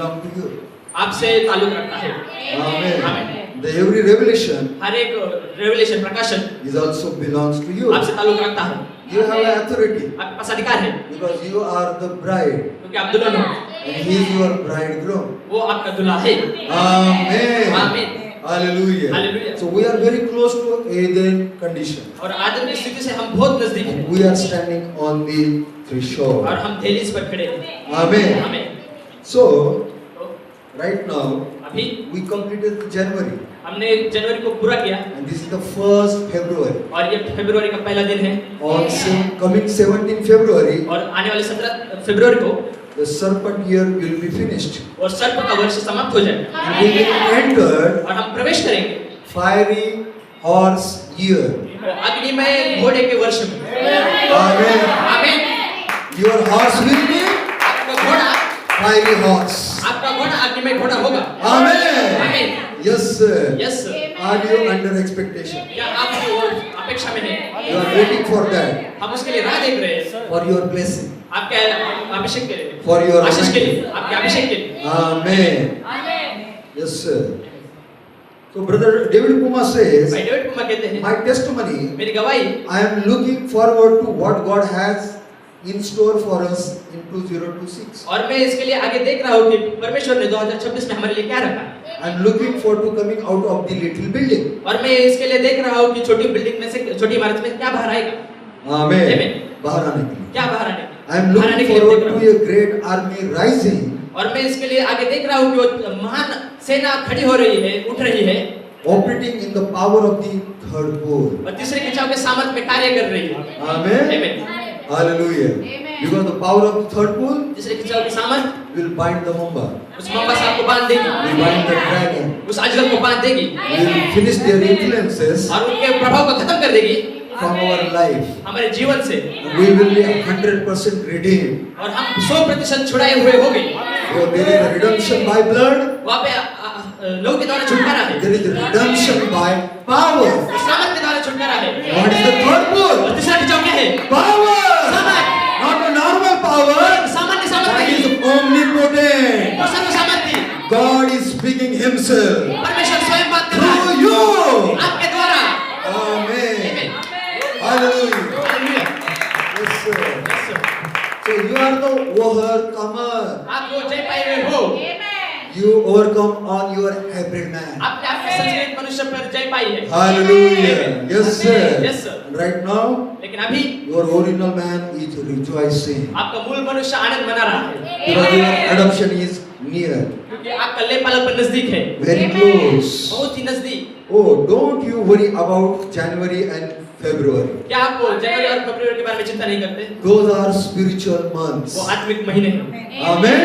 belong to you. आपसे ताल्लुक रखता है। Amen. आमीन। The every revelation हर एक रेवलेशन प्रकाशन is also belongs to you. आपसे ताल्लुक रखता है। You have an authority आपके पास अधिकार है because you are the bride क्योंकि आप दुल्हन हो, and he is your bridegroom. वो आपका दूल्हा है। Amen. आमीन। Hallelujah. Hallelujah. So we are very close to Eden condition. और आदम की स्थिति से हम बहुत नजदीक हैं We are standing on the threshold. और हम दहलीज पर खड़े हैं। Amen. आमीन। So तो right now अभी we completed January हमने जनवरी को पूरा किया and this is the first February. और ये फरवरी का पहला दिन है On coming 17 February, और आने वाले 17 फरवरी को the serpent year will be finished. और सर्प का वर्ष समाप्त हो जाएगा And we will enter और हम प्रवेश करेंगे fiery horse year. अग्निमय घोड़े के वर्ष में। Amen. आमीन। Your horse will be आपका घोड़ा fiery horse. आपका घोड़ा अग्निमय घोड़ा होगा। Amen. आमीन। Yes, sir. Yes sir. Are you under expectation? क्या आप अपेक्षा में हैं? You are waiting for that, हम उसके लिए राह देख रहे हैं for your blessing, आपके अभिषेक के लिए, for your आशीष के लिए, anointing. आपके अभिषेक के लिए। Amen. Yes, sir. So, brother David Kumar says, भाई डेविड कुमार कहते हैं my testimony, मेरी गवाही I am looking forward to what God has in store for us in 2026. और मैं इसके लिए आगे देख रहा हूँ कि परमेश्वर ने 2026 में हमारे लिए क्या रखा है I am looking forward to coming out of the little building. और मैं इसके लिए देख रहा हूँ कि छोटी बिल्डिंग में से छोटी इमारत में क्या बाहर आएगा। Amen. Amen. बाहर आने के लिए. क्या बाहर आने I am बाहर आने looking के लिए forward देख रहा to हूँ a great army rising, और मैं इसके लिए आगे देख रहा हूँ कि वो महान सेना खड़ी हो रही है, उठ रही है operating in the power of the third pole. और तीसरे खिंचाव के सामर्थ्य में कार्य कर रही है। Amen. Amen. Hallelujah. Amen. Because the power of the third pole तीसरे खिंचाव के सामर्थ्य will bind the mamba, उस मम्बा सांप को बांध देगी, will bind the dragon, उस अजगर को बांध देगी will finish their influences और उनके प्रभाव को खत्म कर देगी from our life. हमारे जीवन से We will be 100% redeemed. और हम 100% छुड़ाए हुए हो गए। So there is a redemption by blood, वहाँ पे लहू के द्वारा छुटकारा है, there is a redemption by power. सामर्थ के द्वारा छुटकारा है। What is the third pole? और तीसरा खिंचाव क्या है? Power! सामर्थ, Not a normal power. सामान्य सामर्थ That नहीं, is omnipotent. वो सर्वसामर्थी। God is speaking Himself परमेश्वर स्वयं बात कर रहा through है you. आपके द्वारा। Amen. Amen. Hallelujah. Hallelujah. Yes, sir. Yes, sir. So you are the overcomer. आप वो जय पाए हुए हो। You overcome on your hybrid man. आपने आपके संस्कृत मनुष्य पर जय पाई है। Hallelujah. Yes, sir. Yes, sir. And right now, लेकिन अभी your original man is rejoicing आपका मूल मनुष्य आनंद मना रहा है because your adoption is near, क्योंकि आपका लेपालपन नजदीक है, very close. बहुत ही नजदीक। Oh, don't you worry about January and February. क्या आप जनवरी और फरवरी के बारे में चिंता नहीं करते? Those are spiritual months. वो आत्मिक महीने हैं। Amen.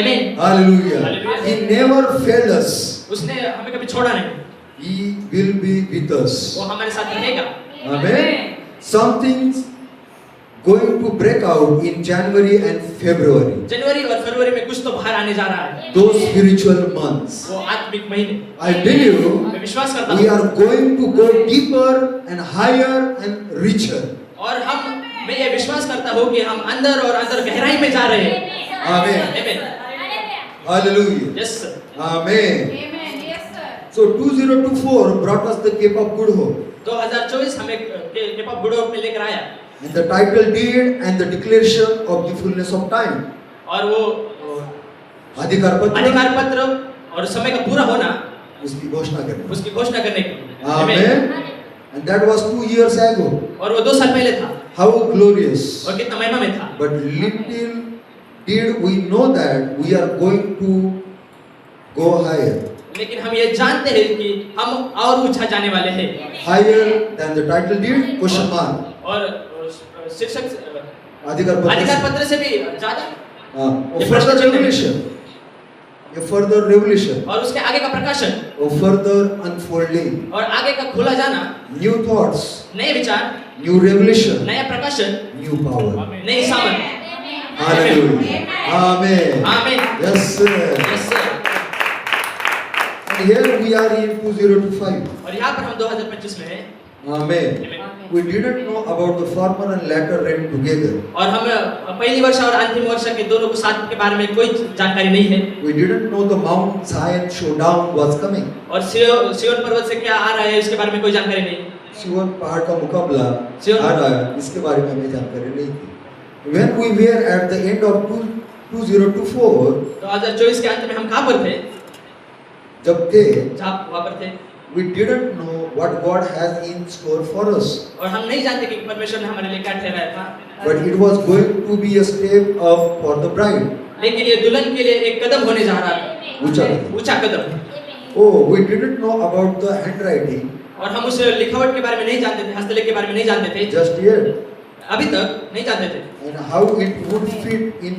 Amen. Hallelujah. Hallelujah. He never failed us. उसने हमें कभी छोड़ा नहीं, He will be with us. वो हमारे साथ रहेगा। Amen. Something's going to break out in January and February. जनवरी और फरवरी में कुछ तो बाहर आने जा रहा है, Those spiritual months. वो आत्मिक महीने। I believe मैं विश्वास करता we हूँ are going to go deeper and higher and richer. और मैं ये विश्वास करता हूँ कि हम अंदर और अंदर गहराई में जा रहे हैं। Amen. Amen. Hallelujah. Yes, sir. Amen. Amen. Yes, sir. So 2024 brought us the Cape of Good Hope. 2024 हमें केप ऑफ गुड होप में लेकर आया And the title deed and the declaration of the fullness of time. और वो अधिकार पत्र अधिकार पत्र और समय का पूरा होना, उसकी घोषणा करना. उसकी घोषणा करने की। Amen. And that was 2 years ago. और वो 2 साल पहले था How glorious. और कितना महिमा में था। But little did we know that we are going to go higher. लेकिन हम ये जानते हैं कि हम और ऊंचा जाने वाले हैं। Higher than the title deed? Question mark. और शीर्षक अधिकार पत्र से भी ज्यादा A further revelation. A further revelation. और उसके आगे का प्रकाशन A further unfolding. और आगे का खुला जाना, New thoughts. नए विचार, New revelation. नया प्रकाशन, New power. नई सामर्थ। Hallelujah. Amen. आमीन। Yes, sir. Yes, sir. And here we are in 2025. और यहाँ पर हम 2025 में हैं। Amen. Amen. We didn't know about the former and latter rain together. और हम पहली वर्षा और अंतिम वर्षा के दोनों को साथ के बारे में कोई जानकारी नहीं है। We didn't know the Mount Zion showdown was coming. और सियोन पर्वत से क्या आ रहा है इसके बारे में कोई जानकारी नहीं। सियोन पहाड़ का मुकाबला सियोन- आ रहा है, इसके बारे में हमें जानकारी नहीं थी। When we were at the end of 2024, 2024 के अंत में हम कहाँ पर थे? जब थे, जहाँ वहाँ पर थे। we didn't know what God has in store for us. और हम नहीं जानते कि परमेश्वर ने हमारे लिए क्या ठहराया था। But it was going to be a step up for the bride. लेकिन ये दुल्हन के लिए एक कदम होने जा रहा था। ऊंचा कदम। ऊंचा कदम। Oh, we didn't know about the handwriting और हम उस लिखावट के बारे में नहीं जानते थे, हस्तलेख के बारे में नहीं जानते थे। just yet, अभी तक नहीं जानते थे। and how it would fit in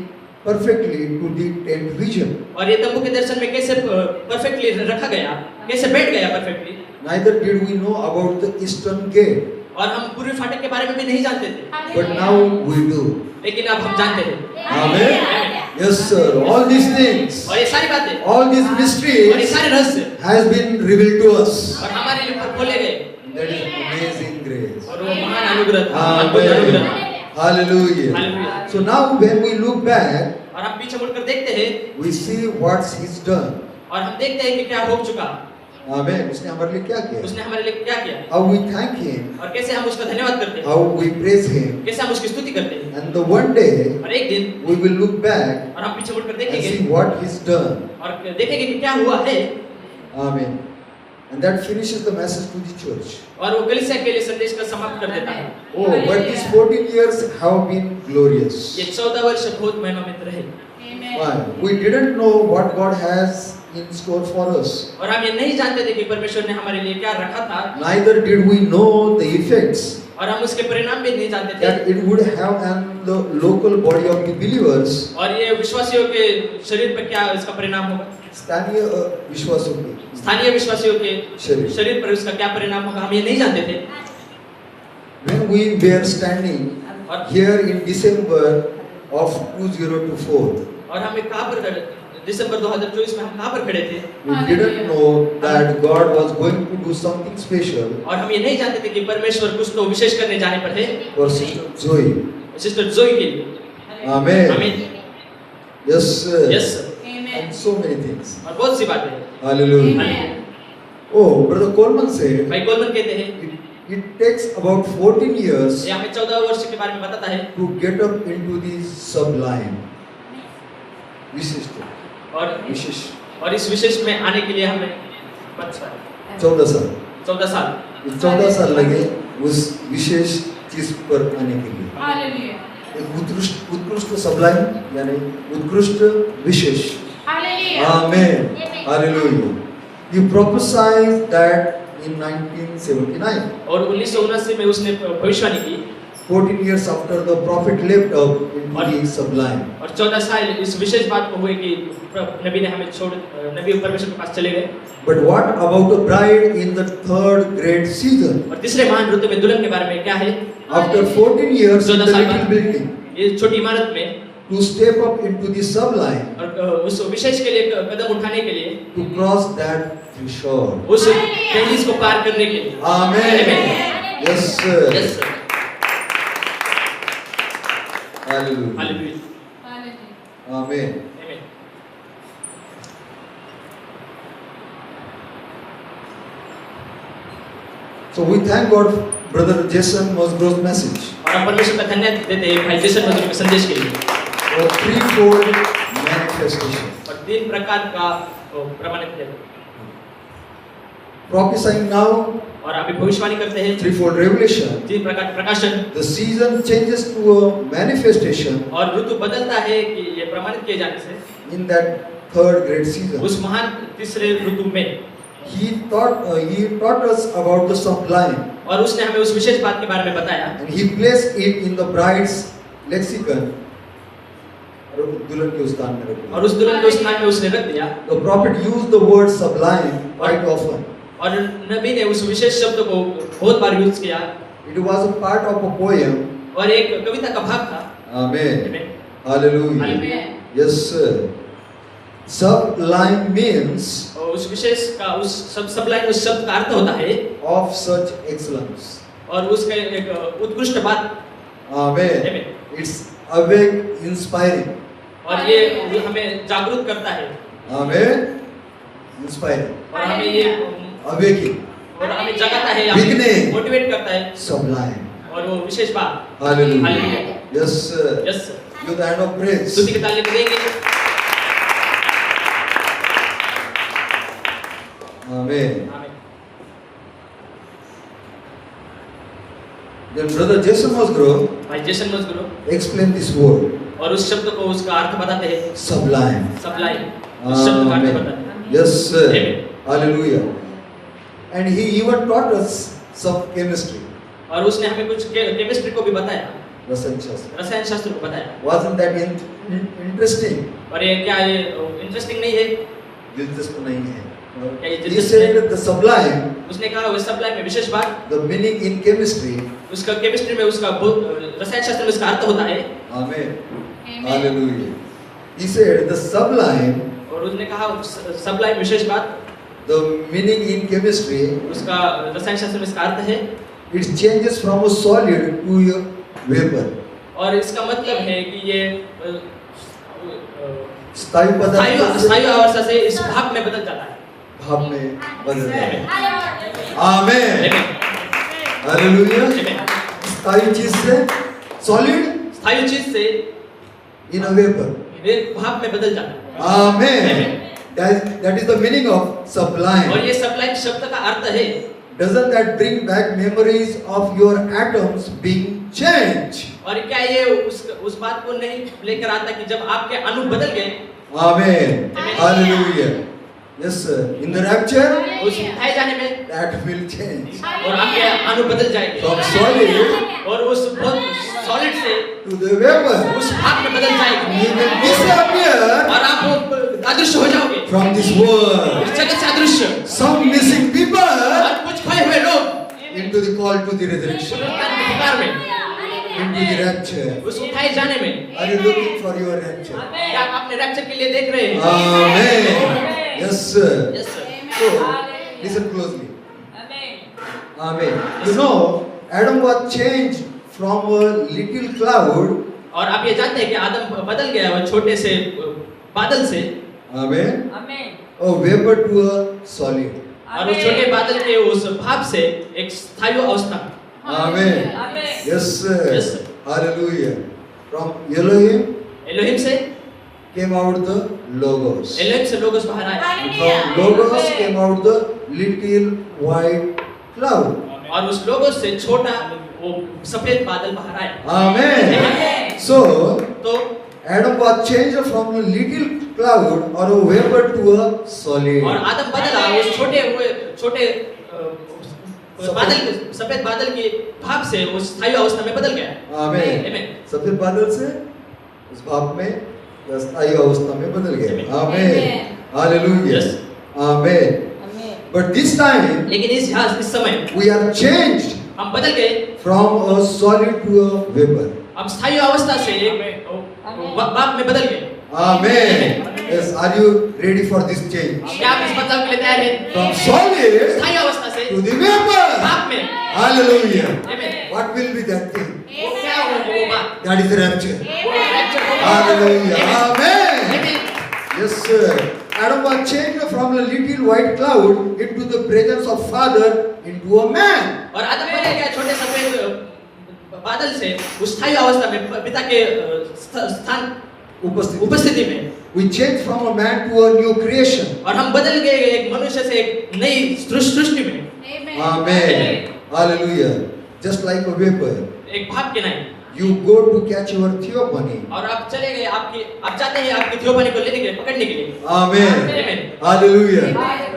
perfectly to the tent vision. और ये तंबू के दर्शन में कैसे परफेक्टली रखा गया, कैसे बैठ गया perfectly. Neither did we know about the eastern gate, और हम पूर्वी फाटक के बारे में भी नहीं जानते थे। but now we do. लेकिन अब हम जानते हैं। Amen. Yes, sir. All these things, और ये सारी बातें, all these और ये mysteries सारे रहस्य has been revealed to us. और हमारे लिए ऊपर खोले गए। That is amazing grace. और वो महान अनुग्रह था, अद्भुत अनुग्रह। Amen. Hallelujah. Hallelujah. So now when we look back, और हम पीछे मुड़कर देखते हैं we see what He's done. और हम देखते हैं कि क्या हो चुका। Amen. उसने हमारे लिए क्या किया? उसने हमारे लिए क्या किया How we thank Him, और कैसे हम उसका धन्यवाद करते हैं, how we praise Him, कैसे हम उसकी स्तुति करते हैं। and the one day और एक दिन we will look back और हम पीछे मुड़कर and देखेंगे see what He's done. और देखेंगे कि क्या हुआ है। Amen. And that finishes the message to the church. और वो कलीसिया के लिए संदेश का समाप्त कर देता है। Oh, but these 14 years have been glorious. ये 14 वर्ष बहुत महिमान्वित रहे। Why? We didn't know what God has in store for us. और हम ये नहीं जानते थे कि परमेश्वर ने हमारे लिए क्या रखा था। Neither did we know the effects और हम उसके परिणाम भी नहीं जानते थे। that it would have on the local body of the believers. और ये विश्वासियों के शरीर पर क्या इसका परिणाम होगा? स्थानीय विश्वासों के स्थानीय विश्वासियों के शरीर। शरीर पर इसका क्या परिणाम होगा, हम ये नहीं जानते थे। When we were standing और here in December of 2024, और हम कहाँ पर दिसंबर 2024 में हम कहाँ पर खड़े थे? we didn't know that God was going to do something special और हम ये नहीं जानते थे कि परमेश्वर कुछ तो विशेष करने जाने पर थे for Sister Zoe. सिस्टर जोई के लिए। Amen. आमीन। Yes, sir. Yes sir. And so many things. और बहुत सी बातें हैं। Hallelujah. Amen. Oh, Brother Coleman said भाई कोलमन कहते हैं it takes about 14 years ये हमें 14 वर्ष के बारे में बताता है to get up into the sublime. विशिष्ट और विशेष और इस विशेष में आने के लिए हमें 14 साल 14 साल 14 साल लगे उस विशेष चीज पर आने के लिए। एक उत्कृष्ट सबलाइन यानी उत्कृष्ट विशेष। Amen. Hallelujah. You prophesied that in 1979. और 1979 में उसने भविष्यवाणी की 14 years after the prophet left up into the sublime. और 14 साल इस विशेष बात को हुए कि नबी ने हमें छोड़ नबी परमेश्वर के पास चले गए। But what about the bride in the third great season? और तीसरे महान ऋतु में दुल्हन के बारे में क्या है? After 14 years in the 14 साल little बाद building, ये छोटी इमारत में to step up into the sublime, और उस विशेष के लिए कदम उठाने के लिए to cross that threshold. उस दहलीज को पार करने के लिए। Amen. Yes, sir. Yes sir. Hallelujah. Hallelujah. Amen. आमीन। So we thank God, Brother Jason Mosgrove's message. और हम परमेश्वर का धन्यवाद देते हैं भाई जैसन मजदूर के संदेश के लिए। A threefold manifestation. और 3 प्रकार का प्रमाणित है। Prophesying now, और अभी भविष्यवाणी करते हैं threefold revelation. 3 प्रकार प्रकाशन। The season changes to a manifestation और ऋतु बदलता है कि ये प्रमाणित किए जाने से in that third great season. उस महान तीसरे ऋतु में He taught us about the sublime, और उसने हमें उस विशेष बात के बारे में बताया and he placed it in the bride's lexicon. और दुल्हन के स्थान में रख दिया. और उस दुल्हन को स्थान में उसने रख दिया। The prophet used the word sublime quite often. और नबी ने उस विशेष शब्द को बहुत बार यूज किया It was a part of a poem. और एक कविता का भाग था। Amen. Amen. Hallelujah. Hallelujah. Yes, sir. Sublime means और उस विशेष का उस सबलाइन उस शब्द का अर्थ होता है of such excellence. और उसका एक उत्कृष्ट बात। Amen. Amen. It's awake, inspiring. और ये हमें जागरूक करता है Amen. Inspiring. और हमें ये Awaking. और हमें जगाता है, Beginning. हमें मोटिवेट करता है Sublime. और वो विशेष बात। Hallelujah. Hallelujah. Yes, sir. Yes Give the hand of praise. स्तुति की ताली देंगे। Amen. आमीन। Then Brother Jason Musgrove भाई जेसन मजगुरो explained this word. और उस शब्द को उसका अर्थ बताते हैं Sublime. सबलाइन, उस शब्द का अर्थ बताते Amen. हैं। Yes, sir. Amen. Hallelujah. And he even taught us some chemistry. और उसने हमें कुछ केमिस्ट्री को भी बताया, रसायन शास्त्र. रसायन शास्त्र को बताया। Wasn't that interesting? और ये क्या ये इंटरेस्टिंग नहीं है? दिलचस्प नहीं है. क्या ये He दिलचस्प said है? the sublime, उसने कहा वो सबलाइन में विशेष बात, the meaning in chemistry. उसका केमिस्ट्री में उसका रसायन शास्त्र में उसका अर्थ होता है। Amen. Hallelujah. He said the sublime, और उसने कहा सबलाइन विशेष बात, the meaning in chemistry, उसका रसायन शास्त्र में इसका अर्थ है। it changes from a solid to a vapor. और इसका मतलब है कि ये स्थायी पदार्थ स्थायी अवस्था से इस भाप में बदल जाता है। भाप में बदल जाता है. Amen. Amen. Hallelujah. Amen. स्थायी चीज से solid स्थायी चीज से in a vapor. वे भाप में बदल जाता है। Amen. That is the meaning of sublime. और ये सबलाइन शब्द का अर्थ है। Doesn't that bring back memories of your atoms being changed? और क्या ये उस बात को नहीं लेकर आता कि जब आपके अणु बदल गए? Amen. Hallelujah. Yes, sir. In the rapture, उस उठाए जाने में that will change. और आपके अणु बदल जाएंगे। From solid और उस सॉलिड से to the vapor. उस भाप में बदल जाएंगे। You will disappear और आप अदृश्य हो जाओगे। from this world. इस जगत से अदृश्य। Some missing people और कुछ खोए हुए लोग into the call to the resurrection, पुकार में, into the rapture. उस उठाए जाने में। Are you looking for your rapture? क्या आप अपने रैप्चर के लिए देख रहे हैं? Amen. Yes, sir. Yes sir. So, listen closely. Amen. You know, Adam was changed from a little cloud. और आप ये जानते हैं कि आदम बदल गया वो छोटे से बादल से। Amen. A vapor to a solid. और उस छोटे बादल के उस भाप से एक स्थायी अवस्था। Amen. Yes, sir. Yes, sir. Hallelujah. From Elohim Elohim से came out the Logos. Elohim से लोगोस बाहर आए। From Logos came out the little white cloud. और उस लोगोस से छोटा वो सफेद बादल बाहर आए। Amen. So, तो Adam was changed from a little cloud or a vapor to a solid. और आदम बदला उस छोटे बादल सफेद बादल की भाप से उस स्थायी अवस्था में बदल गया। Amen. Amen. सफेद बादल से उस भाप में स्थायी अवस्था में बदल गया। Amen. Hallelujah. Yes. Amen. But this time लेकिन इस समय we are changed हम बदल गए from a solid to a vapor. हम स्थायी अवस्था से एक भाप में बदल गए। Amen. Yes, are you ready for this change? क्या आप इस बदलाव के लिए तैयार हैं? From solid स्थायी अवस्था से to the vapor. भाप में। Hallelujah. Amen. What will be that thing? वो क्या हो वो बात? That is the rapture. वो rapture होगा। Hallelujah. Amen. Amen. Yes, sir. Adam was changed from a little white cloud into the presence of Father into a man. और आदम बदल गया छोटे सफेद बादल से उस स्थायी अवस्था में पिता के स्थान उपस्थिति में। We changed from a man to a new creation. और हम बदल गए एक मनुष्य से एक नई सृष्टि में। Amen. Hallelujah. Just like a vapor. एक भाप के नहीं। You go to catch your theophany. और आप चले गए आप जाते हैं आपकी थियोफनी को लेने के लिए पकड़ने के लिए। Amen. Amen. Hallelujah.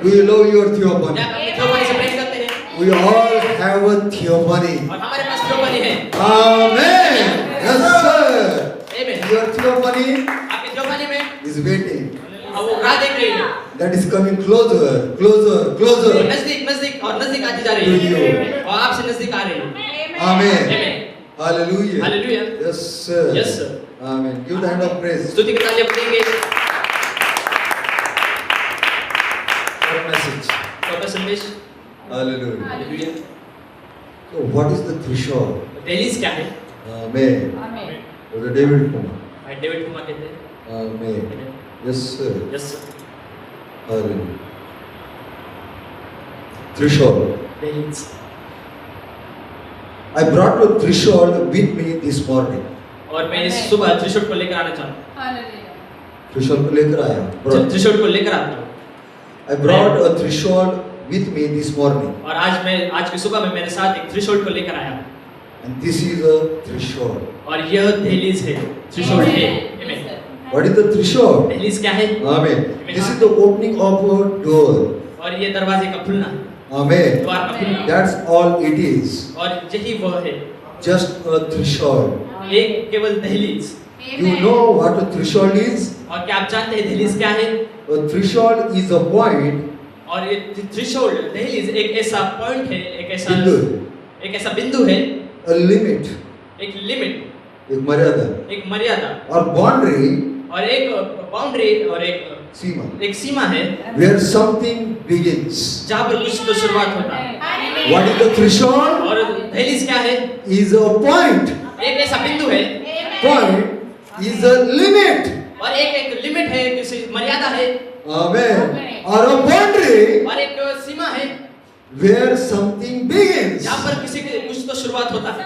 Do you love your theophany? क्या आप अपनी थियोफनी से प्रेम करते हैं? We all have a theophany. और हमारे पास थियोफनी है। Amen. Yes, sir. Amen. Your theophany आपकी थियोफनी में is waiting. अब वो राह देख रही है। That is coming closer, closer, closer. नजदीक और नजदीक आती जा रही है। और आपसे नजदीक आ रही है। Amen. Amen. Hallelujah. Hallelujah. Yes, sir. Yes, sir. Amen. Give the hand of praise. स्तुति के तालियां बजाएंगे। short message. छोटा संदेश। Hallelujah. Hallelujah. So what is the threshold? दहलीज क्या है? Amen. Amen. Brother David Kumar. भाई डेविड कुमार कहते हैं। Amen. Yes, sir. Yes Hallelujah. Threshold. दहलीज। I brought a threshold with me this morning. और मैं इस सुबह त्रिशूल को लेकर आना चाहूँ। Hallelujah. Threshold को लेकर आया. Brought. त्रिशूल को लेकर आता हूँ। I brought a threshold with me this morning. और आज की सुबह में मेरे साथ एक त्रिशूल को लेकर आया हूँ। And this is a threshold. और यह दहलीज है, त्रिशूल है। Amen. What is the threshold? दहलीज क्या है? Amen. This is the opening of a door. और ये दरवाजे का खुलना, Amen. द्वार का खुलना। That's all it is. और यही वो है, Just a threshold. एक केवल दहलीज। You know what a threshold is? और क्या आप जानते हैं दहलीज क्या है? A threshold is a point. और ये त्रिशूल दहलीज एक ऐसा पॉइंट है, एक ऐसा बिंदु है, A limit. एक लिमिट, एक मर्यादा. एक मर्यादा Or boundary. और एक बाउंड्री और सीमा. एक सीमा है Where something begins. जहाँ पर कुछ तो शुरुआत होता है। What is the threshold? और दहलीज क्या है? Is a point. एक ऐसा बिंदु है Point is a limit. और एक लिमिट है, किसी मर्यादा है Amen. Or a boundary और एक सीमा है where something begins, जहाँ पर किसी के कुछ तो शुरुआत होता है,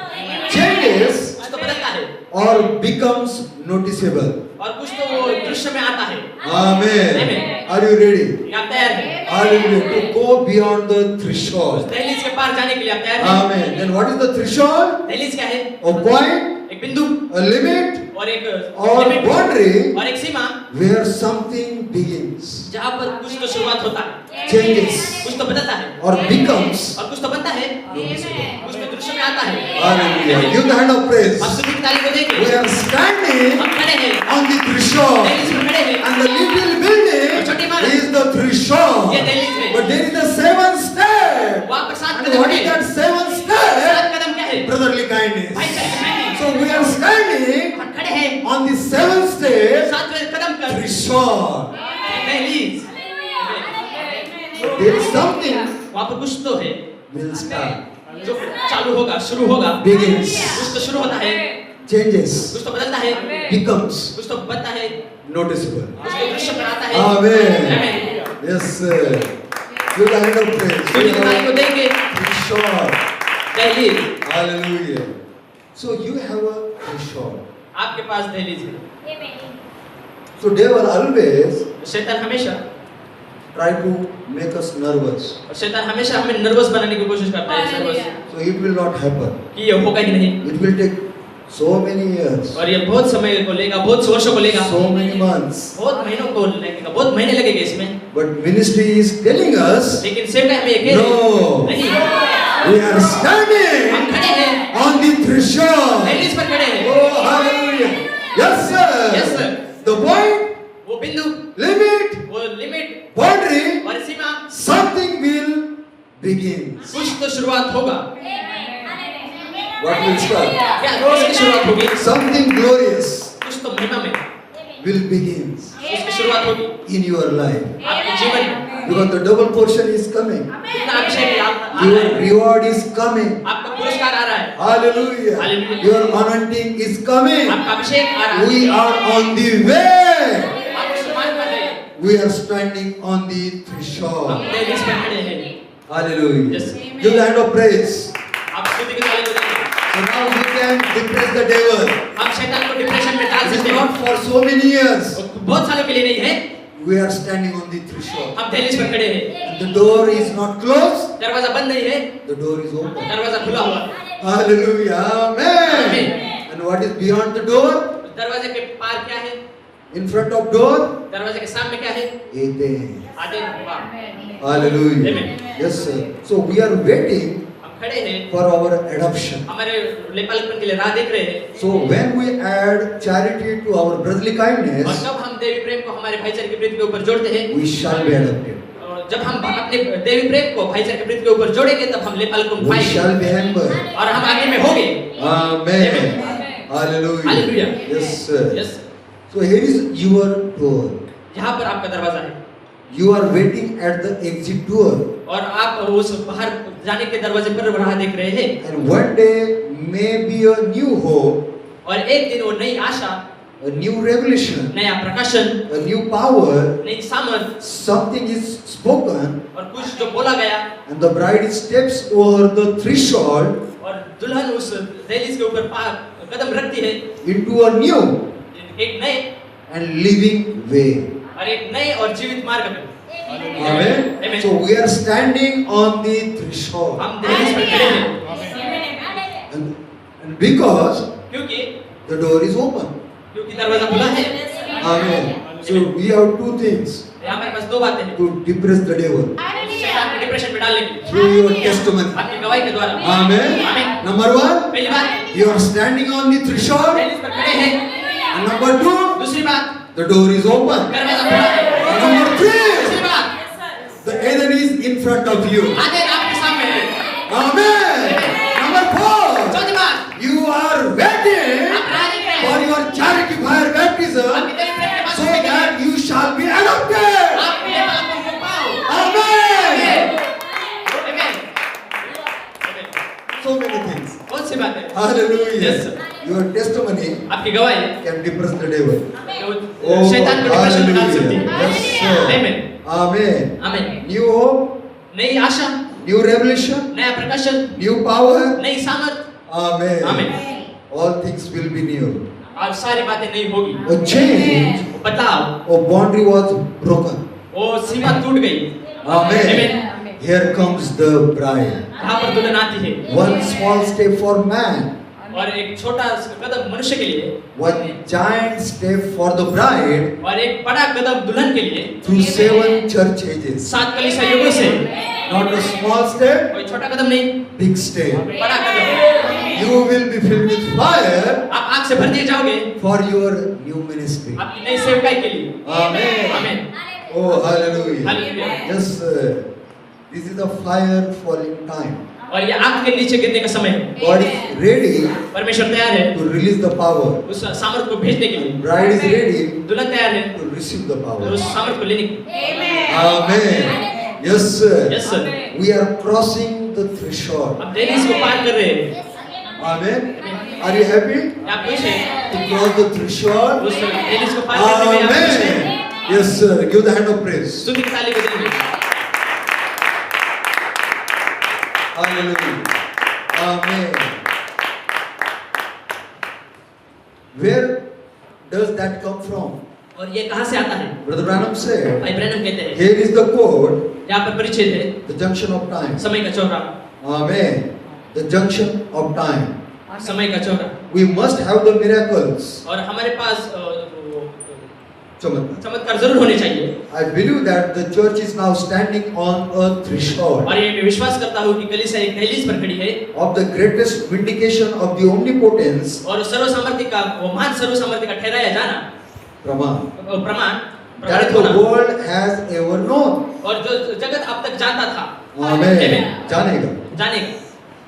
changes, कुछ तो बदलता है or becomes noticeable. और कुछ तो वो दृश्य में आता है। Amen. Amen. Are you ready? आप तैयार हैं? Hallelujah. To go beyond the threshold. दहलीज के पार जाने के लिए आप तैयार हैं? Amen. Then what is the threshold? दहलीज क्या है? A point, एक बिंदु a limit, और एक or लिमिट boundary और एक सीमा where something begins, जहाँ पर कुछ तो शुरुआत होता है, changes, कुछ तो बदलता है or becomes और कुछ तो बनता है, कुछ तो दृश्य में आता है। Hallelujah. Give the hand of praise. आप सभी की ताली को देंगे। We are standing हम खड़े हैं, on the threshold. दहलीज पर खड़े हैं, And the little building छोटी इमारत is the threshold. ये दहलीज है। But there is the seventh step. वहाँ पर 7 And कदम what is है। that seventh 7 step? कदम क्या है? Brotherly kindness. भाईचारे की So मैंने we are standing हम खड़े हैं on the seventh step, 7वें कदम पर threshold. दहलीज। There is something वहाँ पर कुछ तो है will start, जो चालू होगा, शुरू होगा, begins, कुछ तो शुरू होता है, changes, कुछ तो बदलता है, becomes कुछ तो बनता है, noticeable. कुछ तो दृश्य में आता है। Amen. Amen. Yes, sir. Give the hand of praise. सभी की ताली को देंगे। Threshold. दहलीज, Hallelujah. So you have a threshold. आपके पास दहलीज है। So devil always शैतान हमेशा try to make us nervous. और शैतान हमेशा हमें नर्वस बनाने की कोशिश करता है, nervous So it will not happen. कि ये होगा ही नहीं, It will take so many years, और ये बहुत समय को लेगा, बहुत वर्षों को लेगा, so many months. बहुत महीनों को लगेगा, बहुत महीने लगेंगे इसमें। But ministry is telling us, लेकिन सेवक हमें ये कह रहे हैं, no, नहीं, we are हम standing खड़े हैं, on the threshold. दहलीज पर खड़े हैं। Oh, hallelujah. Yes, sir. Yes, sir. The point, वो बिंदु, limit, वो लिमिट boundary, और सीमा, something will begin. कुछ तो शुरुआत होगा। What will start? क्या उसकी शुरुआत होगी? Something glorious कुछ तो महिमा में will begin उसकी शुरुआत होगी in your life. आपके जीवन में। Because the double portion is coming. कितना अभिषेक है, आप आ Your रहा है, reward is coming. आपका पुरस्कार आ रहा है, Hallelujah. Hallelujah. Your anointing is coming. आपका अभिषेक आ रहा है। We are on the way. आप सम्मान कर रहे हैं, We are standing on the हम threshold. दहलीज पर खड़े हैं। Hallelujah. Yes. Give the hand of praise. आप स्तुति की ताली बजाएं। So now we can depress the devil. आप शैतान को डिप्रेशन में डाल It is सकते not हैं। for so many years. बहुत सालों के लिए नहीं है, We are standing on the threshold. हम दहलीज पर खड़े हैं। The door is not closed. दरवाजा बंद नहीं है, The door is open. दरवाजा खुला हुआ है। Hallelujah. Amen. Amen. And what is beyond the door? दरवाजे के पार क्या है? In front of door? दरवाजे के सामने क्या है? Eden. आधे वाह। Hallelujah. Amen. Yes, sir. So we are waiting हम खड़े हैं, for our adoption. हमारे लेपालकपन के लिए राह देख रहे हैं। So when we add charity to our brotherly और kindness, जब हम देवी प्रेम को हमारे भाईचारे की प्रीति के ऊपर जोड़ते हैं, we shall be adopted. और जब हम अपने देवी प्रेम को भाईचारे की प्रीति के ऊपर जोड़ेंगे, तब हम लेपालकपन We पाएंगे shall be humble. और हम आगे में होंगे। Amen. Hallelujah. Hallelujah. Yes, sir. Yes. So here is your door. यहाँ पर आपका दरवाजा है। You are waiting at the exit door. और आप उस बाहर जाने के दरवाजे पर राह देख रहे हैं, And one day may be a new hope, और एक दिन वो नई आशा, a new revelation, नया प्रकाशन, a new power. नई सामर्थ, Something is spoken, और कुछ जो बोला गया, and the bride steps over the threshold और दुल्हन उस दहलीज के ऊपर कदम रखती है into a new एक नए and living way. और एक नए और जीवित मार्ग में। Amen. Amen. So we are standing on the threshold. हम दहलीज पर खड़े हैं, And because क्योंकि the door is open. दरवाजा खुला है। Amen. So we have two things हमारे पास दो बातें हैं, to depress the devil शैतान को डिप्रेशन में डालने के लिए, through your testimony. आपकी गवाही के द्वारा। Amen. आमीन। Number one, पहली बात, you are standing on the threshold. दहलीज पर खड़े हैं। And number two, दूसरी बात, the door is open. दरवाजा खुला है। And number three, तीसरी बात, the Eden is in front of you. आगे आपके सामने है। Amen. Number four, चौथी बात, you are waiting आप राह देख रहे for हैं, your charity fire baptism आपकी दहलीज पर so that you shall be adopted. आप अपने बापों को पाओ। Amen. Amen. So many things. कौन सी बात है? Hallelujah. Yes, sir. Your testimony आपकी गवाही can depress the devil. जो शैतान को डिप्रेशन में डाल सकती है। Yes, sir. Amen. Amen. आमीन। New hope, नई आशा, new revelation, नया प्रकाशन, new power. नई सामर्थ, Amen. आमीन। All things will be new. और सारी बातें नई होगी। A change बदलाव, of boundary was broken. वो सीमा टूट गई। Amen. Amen. Here comes the bride. यहाँ पर दुल्हन आती है, One small step for man, और एक छोटा कदम मनुष्य के लिए, one giant step for the bride और एक बड़ा कदम दुल्हन के लिए, through 7 church ages. 7 कलीसिया युगों से। Not a small step, कोई छोटा कदम नहीं, big step. बड़ा कदम। You will be filled with fire आप आग से भर दिए जाओगे for your new ministry. आपकी नई सेवकाई के लिए। Amen. आमीन। Oh, hallelujah. Hallelujah. Yes, this is the fire falling time. और ये आग के नीचे गिरने का समय है। God is ready परमेश्वर तैयार है to release the power. उस सामर्थ को भेजने के लिए। Bride is ready दुल्हन तैयार है to receive the power. उस सामर्थ को लेने के लिए। Amen. Yes, sir. Yes, sir. We are crossing the threshold. अब दहलीज को पार कर रहे हैं। Amen. Are you happy आप खुश हैं? to cross the threshold? उस दहलीज को पार करने में आप खुश हैं? Amen. Yes, sir. Give the hand of praise. स्तुति की ताली बजाइए। Hallelujah. Amen. Where does that come from? और ये कहाँ से आता है? Brother Branham said, भाई ब्रैनम कहते हैं, here is the code, यहाँ पर परिच्छेद है, the junction of time. समय का चौराहा, Amen. The junction of time. समय का चौराहा। We must have the miracles. और हमारे पास चमत्कार. चमत्कार जरूर होने चाहिए। I believe that the church is now standing on a threshold और ये मैं विश्वास करता हूँ कि कलीसिया एक दहलीज पर खड़ी है of the greatest vindication of the omnipotence. और सर्वसामर्थ्य का वो महान सर्वसामर्थ्य का ठहराया जाना Praman. प्रमाण That प्रमाणित the होना world has ever known. और जो जगत अब तक जानता था Amen. Amen. जानेगा. जानेगा।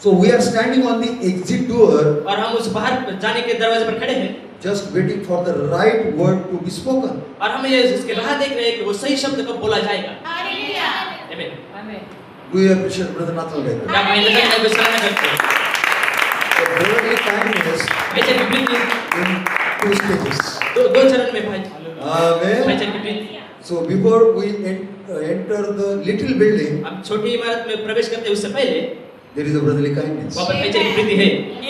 So we are standing on the exit door, और हम उस बाहर जाने के दरवाजे पर खड़े हैं just waiting for the right word to be spoken. और हम ये इसके राह देख रहे हैं कि वो सही शब्द कब बोला जाएगा। आमीन। Do you appreciate Brother Nathan Gaita? क्या भाई नजर को सराहना करते हैं? The brotherly kindness भाईचारे की प्रीति in 2 stages. दो चरण में भाई Amen. भाईचारे की प्रीति। So before we enter the little building, हम छोटी इमारत में प्रवेश करते हैं उससे पहले there is a brotherly kindness. वहाँ पर भाईचारे की प्रीति है।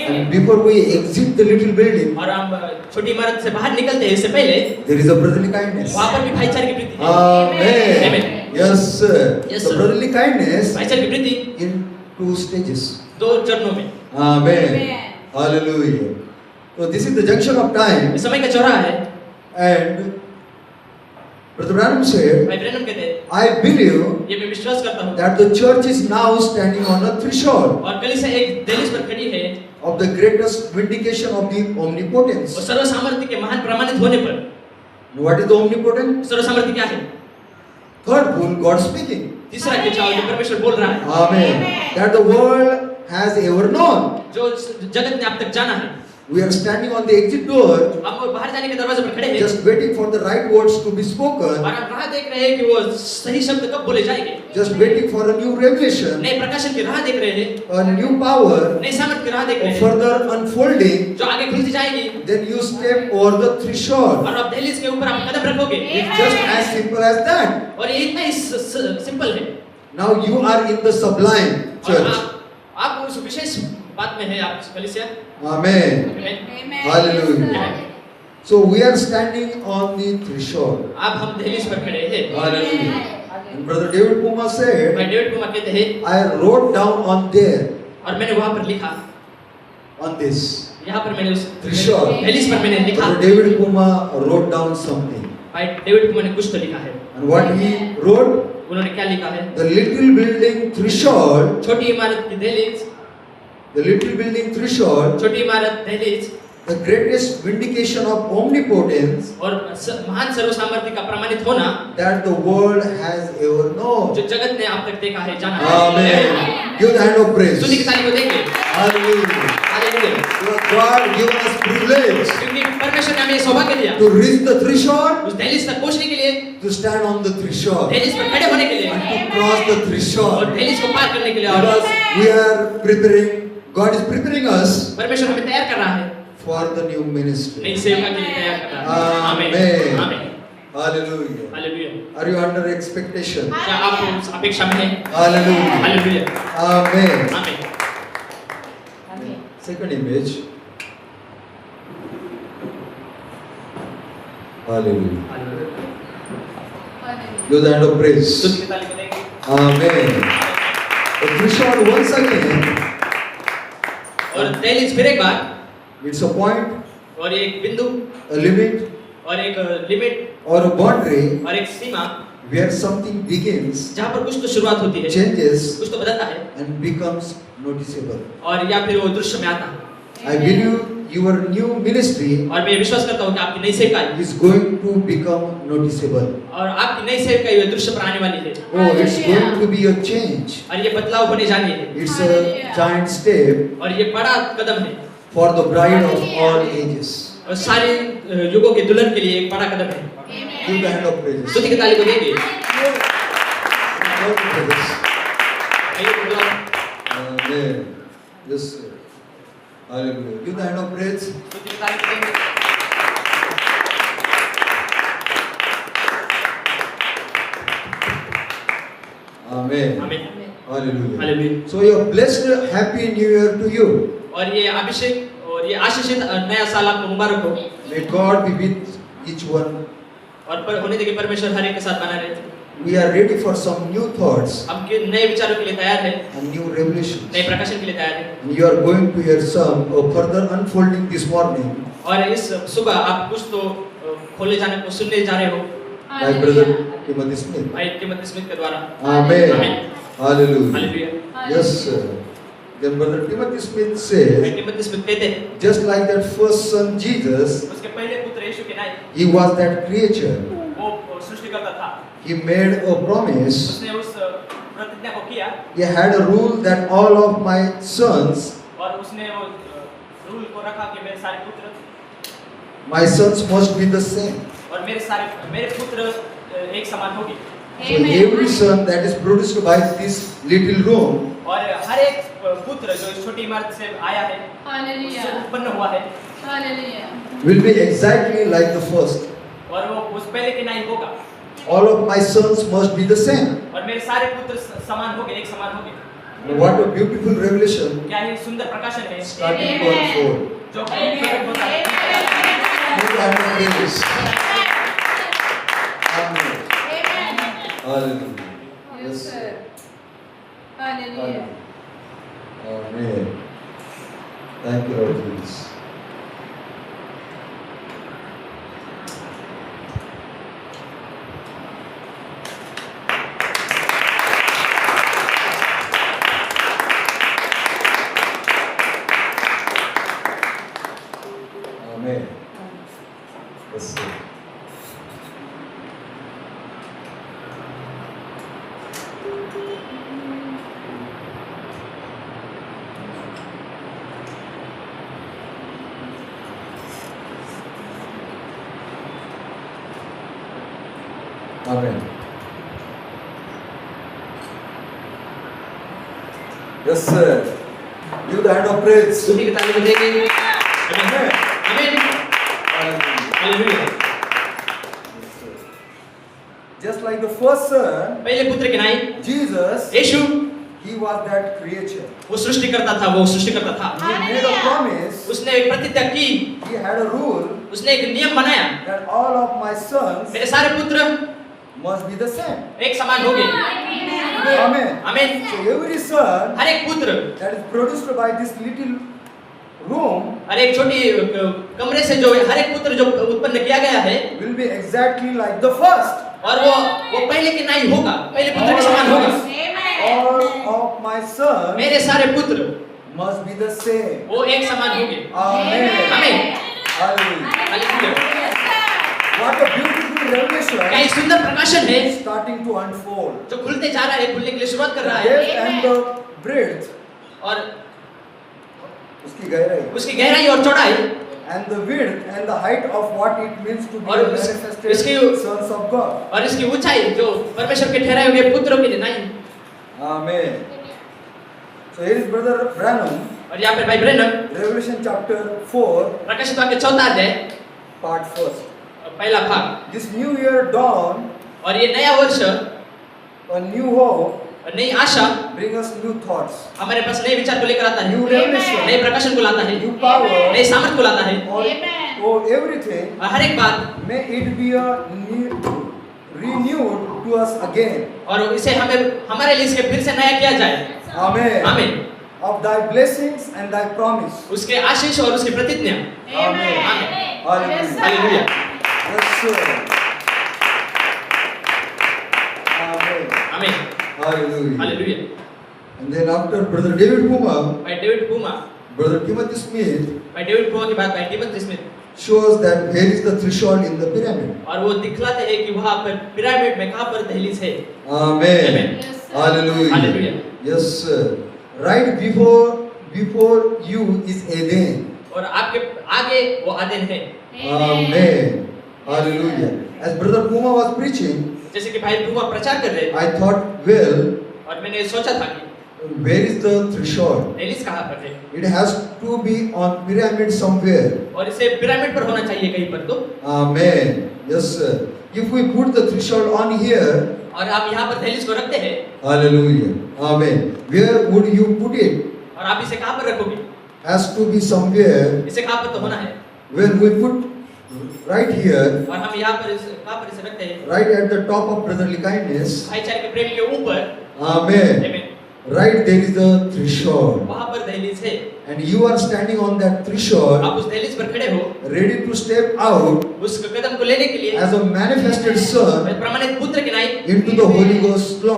And before we exit the little building, और हम छोटी इमारत से बाहर निकलते हैं इससे पहले there is a brotherly kindness. वहाँ पर भी भाईचारे की प्रीति है। Amen. Amen. Yes, sir. Yes, The sir. brotherly kindness भाईचारे की प्रीति in 2 stages. दो चरणों में। Amen. Hallelujah. So this is the junction of time, इस समय का चौराहा है। and Brother Branham said, भाई ब्रैनम कहते हैं, I believe ये मैं विश्वास करता हूँ that the church is now standing on a threshold और कलीसिया एक दहलीज पर खड़ी है of the greatest vindication of the और omnipotence. सर्वसामर्थ्य के महान प्रमाणित होने पर What is the omnipotence? सर्वसामर्थ्य क्या है? Third boon, God speaking. तीसरा क्या जो परमेश्वर बोल रहा है Amen. That the world has ever known. जो जगत ने अब तक जाना है We are standing on the exit door, हम बाहर जाने के दरवाजे पर खड़े हैं just waiting for the right words to be और spoken, हम राह देख रहे हैं कि वो सही शब्द कब बोले जाएंगे। just waiting for a new revelation, नए प्रकाशन की राह देख रहे हैं, a new power, नई सामर्थ की राह देख रहे a हैं further unfolding. जो आगे खुलती जाएगी Then you step over the threshold. और आप दहलीज के ऊपर आप कदम रखोगे। It's just as simple as that. और ये इतना ही सिंपल है। Now you are in the sublime और church. आप उस विशेष बात में है आप कलीसिया। Amen. आमीन। Hallelujah. So we are standing on the threshold. अब हम दहलीज पर खड़े हैं। Hallelujah. And Brother David Puma said, भाई डेविड कुमार कहते हैं I wrote down on there, और मैंने वहां पर लिखा, on this यहाँ पर मैंने उस threshold. दहलीज पर मैंने लिखा। Brother David Puma wrote down something. भाई डेविड कुमार ने कुछ तो लिखा है। And what he wrote? उन्होंने क्या लिखा है? The little building threshold, छोटी इमारत की दहलीज, the little building threshold, छोटी इमारत दहलीज the greatest vindication of omnipotence और महान सर्वसामर्थ्य का प्रमाणित होना that the world has ever known. जो जगत ने अब तक देखा है, जाना है। Amen. Give the hand of praise. सुनी की ताली को देंगे। Hallelujah. Hallelujah. God give us privilege क्योंकि परमेश्वर ने हमें सौभाग्य दिया to reach the threshold, उस दहलीज तक पहुंचने के लिए, to stand on the threshold, दहलीज पर खड़े होने के लिए and to cross the और threshold. दहलीज को पार करने के लिए। और Because we are preparing, God is preparing us परमेश्वर हमें तैयार कर रहा है for the new ministry. नई सेवा के लिए तैयार कर रहा है। आमीन। Amen. आमीन। Hallelujah. Hallelujah. Are you under expectation? क्या आप उस अपेक्षा में हैं? Hallelujah. हालेलुया। Amen. आमीन। Second image. Hallelujah. Hallelujah. Give the hand of praise. सुनी की ताली को देंगे। Amen. The threshold once again, और दहलीज फिर एक बार it's a point, और एक बिंदु a limit, और एक लिमिट or a boundary और एक सीमा where something begins, जहाँ पर कुछ तो शुरुआत होती है, changes, कुछ तो बदलता है and becomes noticeable. और या फिर वो दृश्य में आता है। I believe your new ministry और मैं विश्वास करता हूँ कि आपकी नई सेवकाई is going to become noticeable. और आपकी नई सेवकाई वो दृश्य पर आने वाली है Oh, it's going to be a change. और ये बदलाव होने जानी है It's a giant step और ये बड़ा कदम है for the bride of all ages. और सारे युगों के दुल्हन के लिए एक बड़ा कदम है। Give the hand of praise. स्तुति की ताली को देंगे। All the praise. आइए बुलाओ। Amen. Yes, sir. Hallelujah. Give the hand of praise. स्तुति की ताली को देंगे। Amen. आमीन। Hallelujah. Hallelujah. So you are blessed. Happy New Year to you. और ये अभिषेक और ये आशीषित नया साल आपको मुबारक हो May God be with each one. और पर होने देंगे परमेश्वर हर एक के साथ बना रहे। We are ready for some new thoughts हम के नए विचारों के लिए तैयार हैं, and new revelations. नए प्रकाशन के लिए तैयार हैं। And you are going to hear some further unfolding this morning और इस सुबह आप कुछ तो खोले जाने को सुनने जा रहे हो by Brother Timothy Smith. भाई टिमोथी स्मिथ के द्वारा। Amen. आमीन। Hallelujah. Hallelujah. Yes, sir. Then Brother Timothy Smith भाई says, टिमोथी स्मिथ कहते हैं just like that first son Jesus, उसके पहले पुत्र यीशु के नाई he was that creature. वो सृष्टिकर्ता था। He made a promise. उसने उस प्रतिज्ञा को किया He had a rule that all of my sons, और उसने वो रूल को रखा कि मेरे सारे पुत्र my sons must be the same. और मेरे पुत्र एक समान होगी। So every son that is produced by this little room और हर एक पुत्र जो इस छोटी इमारत से आया है, उससे उत्पन्न हुआ है, will be exactly like the first. और वो उस पहले के नाई होगा All of my sons must be the same. और मेरे सारे पुत्र समान होंगे, एक समान होंगे। What a beautiful revelation क्या ही सुंदर प्रकाशन है starting to unfold. जो प्रकट होता है। Give the hand of praise. Amen. Hallelujah. Yes, sir. Hallelujah. Amen. Thank you, Lord Jesus. Amen. Yes, sir. Amen. Yes, sir. Give the hand of praise. स्तुति की ताली बजाइए। Amen. आमीन। Hallelujah. Hallelujah. Yes, sir. Just like the first son, पहले पुत्र के नाई Jesus, Yeshu he was that creature. वो सृष्टिकर्ता था, वो सृष्टिकर्ता था। He made a promise. उसने एक प्रतिज्ञा की, He had a rule उसने एक नियम बनाया, that all of my sons मेरे सारे पुत्र must be the same. एक समान होंगे। Amen. आमीन। So every son हर एक पुत्र, that is produced by this little room हर एक छोटी कमरे से जो हर एक पुत्र जो उत्पन्न किया गया है, will be exactly like the first. और वो पहले के नाई होगा, पहले पुत्र के समान होगा। All of my sons मेरे सारे पुत्र must be the same. वो एक समान होंगे। Amen. आमीन। Hallelujah. Hallelujah. What a beautiful revelation क्या एक सुंदर प्रकाशन है starting to unfold. जो खुलते जा रहा है, खुलने के लिए शुरुआत कर The रहा है, depth and the breadth, और उसकी गहराई, उसकी गहराई और चौड़ाई and the width and the height of what it means to be और the इसकी- manifested sons of God. और इसकी ऊंचाई जो परमेश्वर के ठहराए हुए पुत्रों की नाई। Amen. So here is Brother Branham, और यहाँ पे भाई ब्रेनम Revelation chapter 4, प्रकाशित वाक्य 14 अध्याय part 1. पहला भाग। This new year dawn, और ये नया वर्ष a new hope, और नई आशा bring us new thoughts, हमारे पास नए विचार को लेकर आता है, new revelation, नए प्रकाशन को लाता है, new power, नए सामर्थ को लाता है, or everything. और हर एक बात, May it be a renewed to us again. और इसे हमारे लिए इसके फिर से नया किया जाए। Amen. आमीन। Of thy blessings and thy promise. उसके आशीष और उसकी प्रतिज्ञा। Amen. आमीन। Hallelujah. Hallelujah. Yes, sir. Amen. आमीन। Hallelujah. Hallelujah. And then after Brother David Puma, भाई David Puma, Brother Timothy Smith भाई डेविड पूमा के बाद भाई Timothy Smith, shows that where is the threshold in the pyramid. और वो दिखलाते हैं कि वहाँ पर पिरामिड में कहाँ पर दहलीज है। Amen. Amen. Hallelujah. Hallelujah. Yes, sir. Right before you is Eden. और आपके आगे वो आदेन है। Amen. Hallelujah. As Brother Puma was preaching, जैसे कि भाई पूमा प्रचार कर रहे, I thought, well, और मैंने सोचा था कि where is the threshold? दहलीज कहाँ पर है, It has to be on pyramid somewhere. और इसे पिरामिड पर होना चाहिए कहीं पर तो। Amen. Yes, sir. If we put the threshold on here, और आप यहाँ पर दहलीज को रखते हैं, hallelujah. Amen. Where would you put it? और आप इसे कहाँ पर रखोगे? Has to be somewhere. इसे कहाँ पर तो होना है, When we put right here, और हम यहाँ पर कहाँ पर इसे रखते हैं? right at the top of brotherly kindness. भाईचारे के प्रेम के ऊपर। Amen. Amen. Right there is the threshold. वहाँ पर दहलीज है, And you are standing on that threshold, आप उस दहलीज पर खड़े हो, ready to step out उस कदम को लेने के लिए as a manifested son प्रमाणित पुत्र के नाई into the Holy Ghost